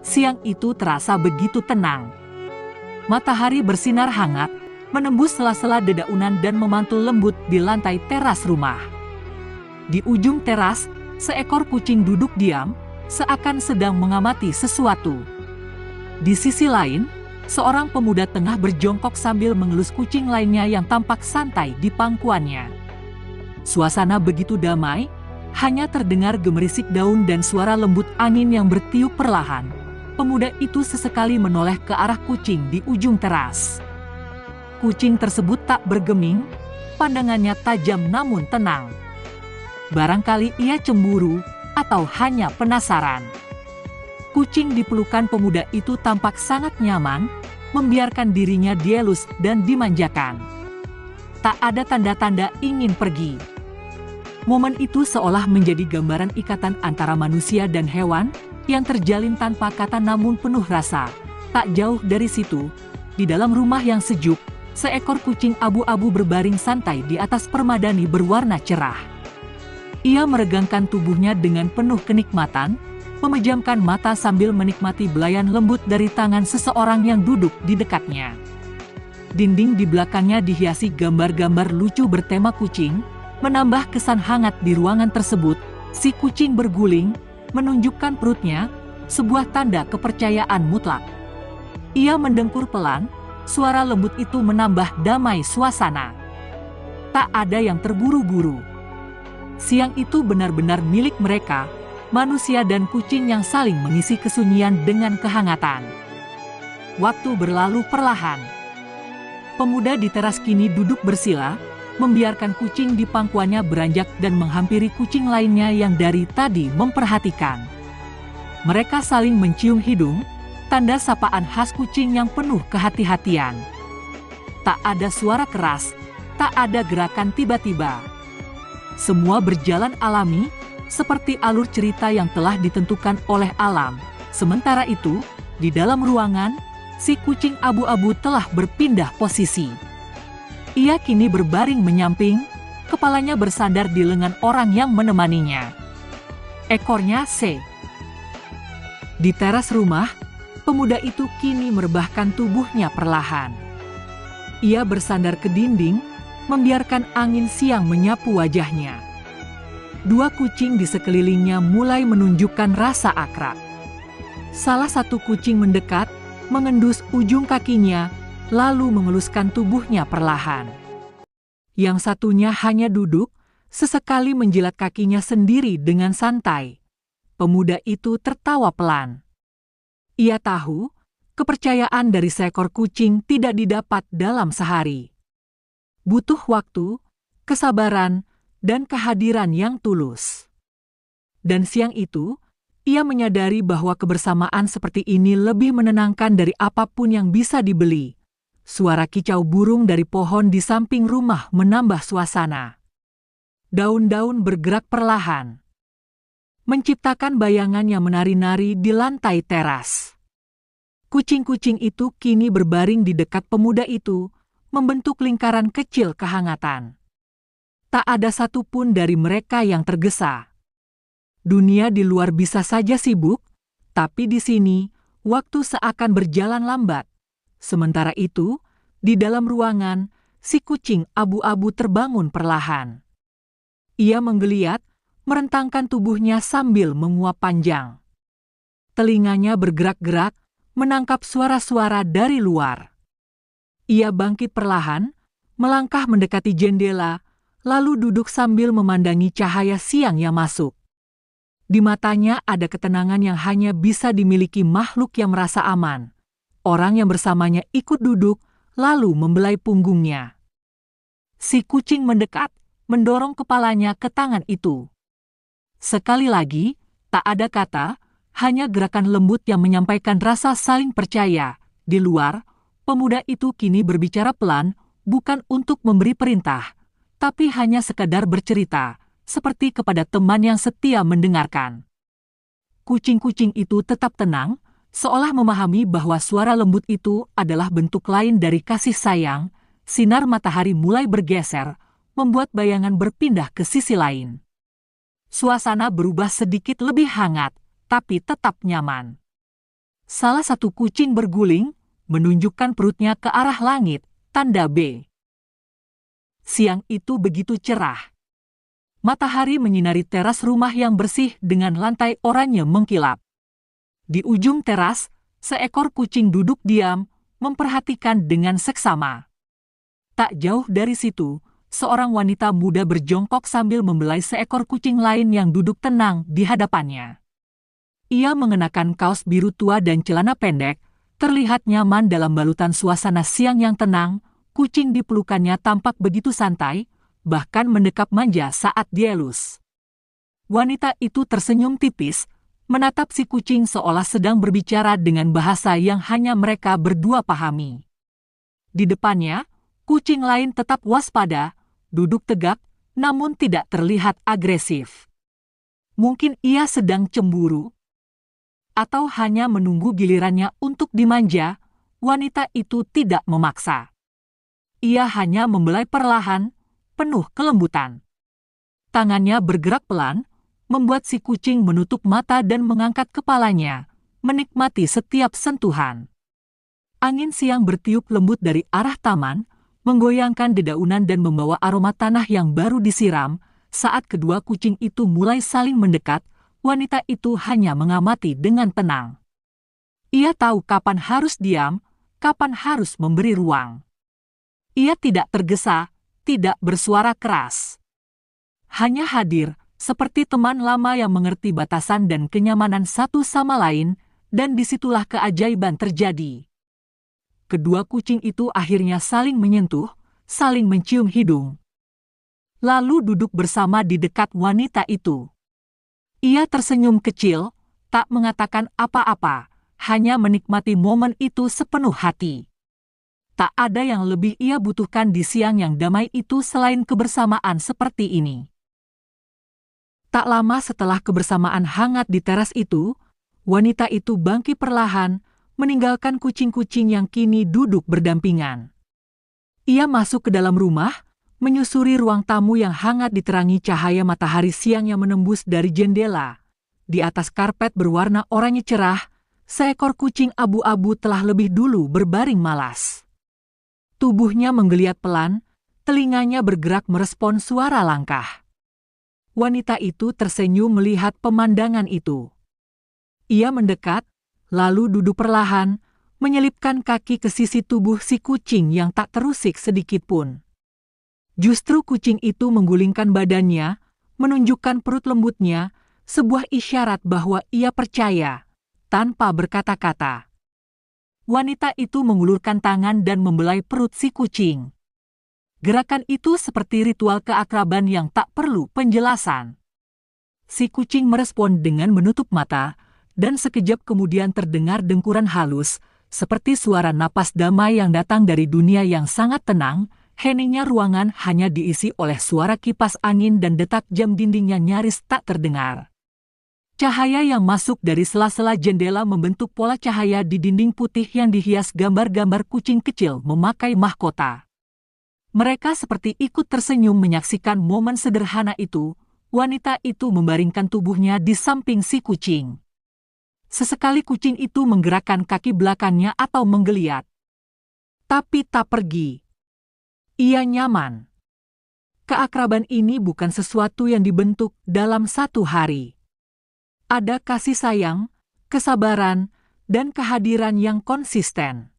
Siang itu terasa begitu tenang. Matahari bersinar hangat, menembus sela-sela dedaunan dan memantul lembut di lantai teras rumah. Di ujung teras, seekor kucing duduk diam, seakan sedang mengamati sesuatu. Di sisi lain, seorang pemuda tengah berjongkok sambil mengelus kucing lainnya yang tampak santai di pangkuannya. Suasana begitu damai, hanya terdengar gemerisik daun dan suara lembut angin yang bertiup perlahan. Pemuda itu sesekali menoleh ke arah kucing di ujung teras. Kucing tersebut tak bergeming, pandangannya tajam namun tenang. Barangkali ia cemburu atau hanya penasaran. Kucing di pelukan pemuda itu tampak sangat nyaman, membiarkan dirinya dielus dan dimanjakan. Tak ada tanda-tanda ingin pergi. Momen itu seolah menjadi gambaran ikatan antara manusia dan hewan yang terjalin tanpa kata namun penuh rasa. Tak jauh dari situ, di dalam rumah yang sejuk, seekor kucing abu-abu berbaring santai di atas permadani berwarna cerah. Ia meregangkan tubuhnya dengan penuh kenikmatan, memejamkan mata sambil menikmati belayan lembut dari tangan seseorang yang duduk di dekatnya. Dinding di belakangnya dihiasi gambar-gambar lucu bertema kucing, menambah kesan hangat di ruangan tersebut. Si kucing berguling, menunjukkan perutnya, sebuah tanda kepercayaan mutlak. Ia mendengkur pelan, suara lembut itu menambah damai suasana. Tak ada yang terburu-buru. Siang itu benar-benar milik mereka, manusia dan kucing yang saling mengisi kesunyian dengan kehangatan. Waktu berlalu perlahan. Pemuda di teras kini duduk bersila, membiarkan kucing di pangkuannya beranjak dan menghampiri kucing lainnya yang dari tadi memperhatikan. Mereka saling mencium hidung, tanda sapaan khas kucing yang penuh kehati-hatian. Tak ada suara keras, tak ada gerakan tiba-tiba. Semua berjalan alami, seperti alur cerita yang telah ditentukan oleh alam. Sementara itu, di dalam ruangan, si kucing abu-abu telah berpindah posisi. Ia kini berbaring menyamping, kepalanya bersandar di lengan orang yang menemaninya. Ekornya C. Di teras rumah, pemuda itu kini merebahkan tubuhnya perlahan. Ia bersandar ke dinding, membiarkan angin siang menyapu wajahnya. Dua kucing di sekelilingnya mulai menunjukkan rasa akrab. Salah satu kucing mendekat, mengendus ujung kakinya, lalu mengeluskan tubuhnya perlahan. Yang satunya hanya duduk, sesekali menjilat kakinya sendiri dengan santai. Pemuda itu tertawa pelan. Ia tahu, kepercayaan dari seekor kucing tidak didapat dalam sehari. Butuh waktu, kesabaran, dan kehadiran yang tulus. Dan siang itu, ia menyadari bahwa kebersamaan seperti ini lebih menenangkan dari apapun yang bisa dibeli. Suara kicau burung dari pohon di samping rumah menambah suasana. Daun-daun bergerak perlahan, menciptakan bayangan yang menari-nari di lantai teras. Kucing-kucing itu kini berbaring di dekat pemuda itu, membentuk lingkaran kecil kehangatan. Tak ada satupun dari mereka yang tergesa. Dunia di luar bisa saja sibuk, tapi di sini, waktu seakan berjalan lambat. Sementara itu, di dalam ruangan, si kucing abu-abu terbangun perlahan. Ia menggeliat, merentangkan tubuhnya sambil menguap panjang. Telinganya bergerak-gerak, menangkap suara-suara dari luar. Ia bangkit perlahan, melangkah mendekati jendela, lalu duduk sambil memandangi cahaya siang yang masuk. Di matanya ada ketenangan yang hanya bisa dimiliki makhluk yang merasa aman. Orang yang bersamanya ikut duduk, lalu membelai punggungnya. Si kucing mendekat, mendorong kepalanya ke tangan itu. Sekali lagi, tak ada kata, hanya gerakan lembut yang menyampaikan rasa saling percaya. Di luar, pemuda itu kini berbicara pelan, bukan untuk memberi perintah, tapi hanya sekadar bercerita, seperti kepada teman yang setia mendengarkan. Kucing-kucing itu tetap tenang, seolah memahami bahwa suara lembut itu adalah bentuk lain dari kasih sayang. Sinar matahari mulai bergeser, membuat bayangan berpindah ke sisi lain. Suasana berubah sedikit lebih hangat, tapi tetap nyaman. Salah satu kucing berguling, menunjukkan perutnya ke arah langit, tanda B. Siang itu begitu cerah. Matahari menyinari teras rumah yang bersih dengan lantai oranye mengkilap. Di ujung teras, seekor kucing duduk diam, memperhatikan dengan seksama. Tak jauh dari situ, seorang wanita muda berjongkok sambil membelai seekor kucing lain yang duduk tenang di hadapannya. Ia mengenakan kaos biru tua dan celana pendek, terlihat nyaman dalam balutan suasana siang yang tenang. Kucing di pelukannya tampak begitu santai, bahkan mendekap manja saat dielus. Wanita itu tersenyum tipis, menatap si kucing seolah sedang berbicara dengan bahasa yang hanya mereka berdua pahami. Di depannya, kucing lain tetap waspada, duduk tegak, namun tidak terlihat agresif. Mungkin ia sedang cemburu, atau hanya menunggu gilirannya untuk dimanja. Wanita itu tidak memaksa. Ia hanya membelai perlahan, penuh kelembutan. Tangannya bergerak pelan, membuat si kucing menutup mata dan mengangkat kepalanya, menikmati setiap sentuhan. Angin siang bertiup lembut dari arah taman, menggoyangkan dedaunan dan membawa aroma tanah yang baru disiram. Saat kedua kucing itu mulai saling mendekat, wanita itu hanya mengamati dengan tenang. Ia tahu kapan harus diam, kapan harus memberi ruang. Ia tidak tergesa, tidak bersuara keras. Hanya hadir, seperti teman lama yang mengerti batasan dan kenyamanan satu sama lain, dan disitulah keajaiban terjadi. Kedua kucing itu akhirnya saling menyentuh, saling mencium hidung. Lalu duduk bersama di dekat wanita itu. Ia tersenyum kecil, tak mengatakan apa-apa, hanya menikmati momen itu sepenuh hati. Tak ada yang lebih ia butuhkan di siang yang damai itu selain kebersamaan seperti ini. Tak lama setelah kebersamaan hangat di teras itu, wanita itu bangkit perlahan, meninggalkan kucing-kucing yang kini duduk berdampingan. Ia masuk ke dalam rumah, menyusuri ruang tamu yang hangat diterangi cahaya matahari siang yang menembus dari jendela. Di atas karpet berwarna oranye cerah, seekor kucing abu-abu telah lebih dulu berbaring malas. Tubuhnya menggeliat pelan, telinganya bergerak merespon suara langkah. Wanita itu tersenyum melihat pemandangan itu. Ia mendekat, lalu duduk perlahan, menyelipkan kaki ke sisi tubuh si kucing yang tak terusik sedikit pun. Justru kucing itu menggulingkan badannya, menunjukkan perut lembutnya, sebuah isyarat bahwa ia percaya, tanpa berkata-kata. Wanita itu mengulurkan tangan dan membelai perut si kucing. Gerakan itu seperti ritual keakraban yang tak perlu penjelasan. Si kucing merespon dengan menutup mata, dan sekejap kemudian terdengar dengkuran halus, seperti suara napas damai yang datang dari dunia yang sangat tenang. Heningnya ruangan hanya diisi oleh suara kipas angin dan detak jam dindingnya nyaris tak terdengar. Cahaya yang masuk dari sela-sela jendela membentuk pola cahaya di dinding putih yang dihias gambar-gambar kucing kecil memakai mahkota. Mereka seperti ikut tersenyum menyaksikan momen sederhana itu. Wanita itu membaringkan tubuhnya di samping si kucing. Sesekali kucing itu menggerakkan kaki belakangnya atau menggeliat. Tapi tak pergi. Ia nyaman. Keakraban ini bukan sesuatu yang dibentuk dalam satu hari. Ada kasih sayang, kesabaran, dan kehadiran yang konsisten.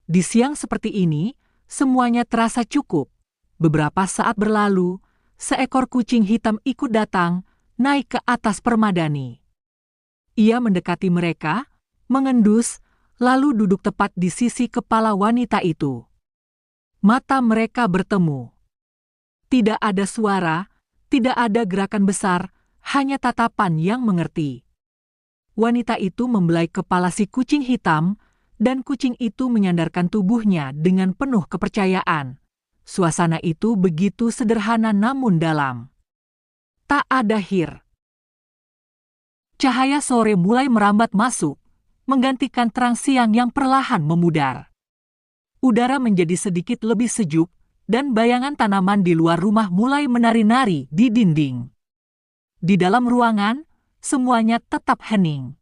Di siang seperti ini, semuanya terasa cukup. Beberapa saat berlalu, seekor kucing hitam ikut datang, naik ke atas permadani. Ia mendekati mereka, mengendus, lalu duduk tepat di sisi kepala wanita itu. Mata mereka bertemu. Tidak ada suara, tidak ada gerakan besar, hanya tatapan yang mengerti. Wanita itu membelai kepala si kucing hitam, dan kucing itu menyandarkan tubuhnya dengan penuh kepercayaan. Suasana itu begitu sederhana namun dalam. Tak ada hir. Cahaya sore mulai merambat masuk, menggantikan terang siang yang perlahan memudar. Udara menjadi sedikit lebih sejuk, dan bayangan tanaman di luar rumah mulai menari-nari di dinding. Di dalam ruangan, semuanya tetap hening.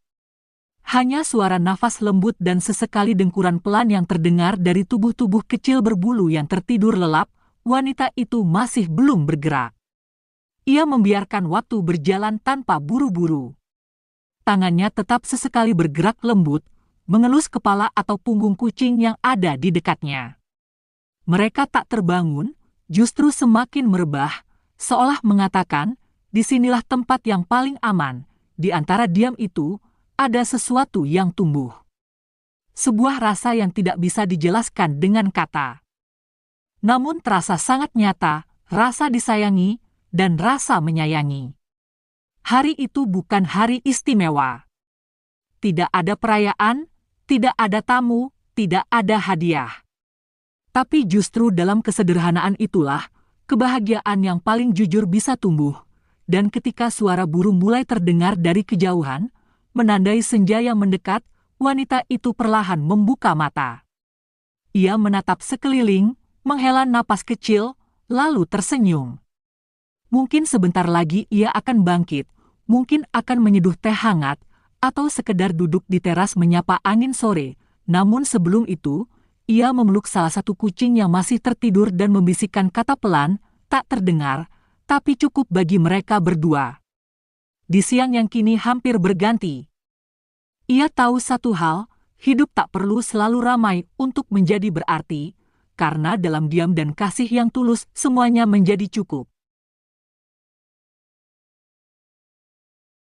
Hanya suara nafas lembut dan sesekali dengkuran pelan yang terdengar dari tubuh-tubuh kecil berbulu yang tertidur lelap. Wanita itu masih belum bergerak. Ia membiarkan waktu berjalan tanpa buru-buru. Tangannya tetap sesekali bergerak lembut, mengelus kepala atau punggung kucing yang ada di dekatnya. Mereka tak terbangun, justru semakin merebah, seolah mengatakan, disinilah tempat yang paling aman. Di antara diam itu, ada sesuatu yang tumbuh. Sebuah rasa yang tidak bisa dijelaskan dengan kata. Namun terasa sangat nyata, rasa disayangi, dan rasa menyayangi. Hari itu bukan hari istimewa. Tidak ada perayaan, tidak ada tamu, tidak ada hadiah. Tapi justru dalam kesederhanaan itulah, kebahagiaan yang paling jujur bisa tumbuh. Dan ketika suara burung mulai terdengar dari kejauhan, menandai senja yang mendekat, wanita itu perlahan membuka mata. Ia menatap sekeliling, menghela napas kecil, lalu tersenyum. Mungkin sebentar lagi ia akan bangkit, mungkin akan menyeduh teh hangat, atau sekedar duduk di teras menyapa angin sore. Namun sebelum itu, ia memeluk salah satu kucing yang masih tertidur dan membisikkan kata pelan, tak terdengar, tapi cukup bagi mereka berdua. Di siang yang kini hampir berganti, ia tahu satu hal, hidup tak perlu selalu ramai untuk menjadi berarti, karena dalam diam dan kasih yang tulus semuanya menjadi cukup.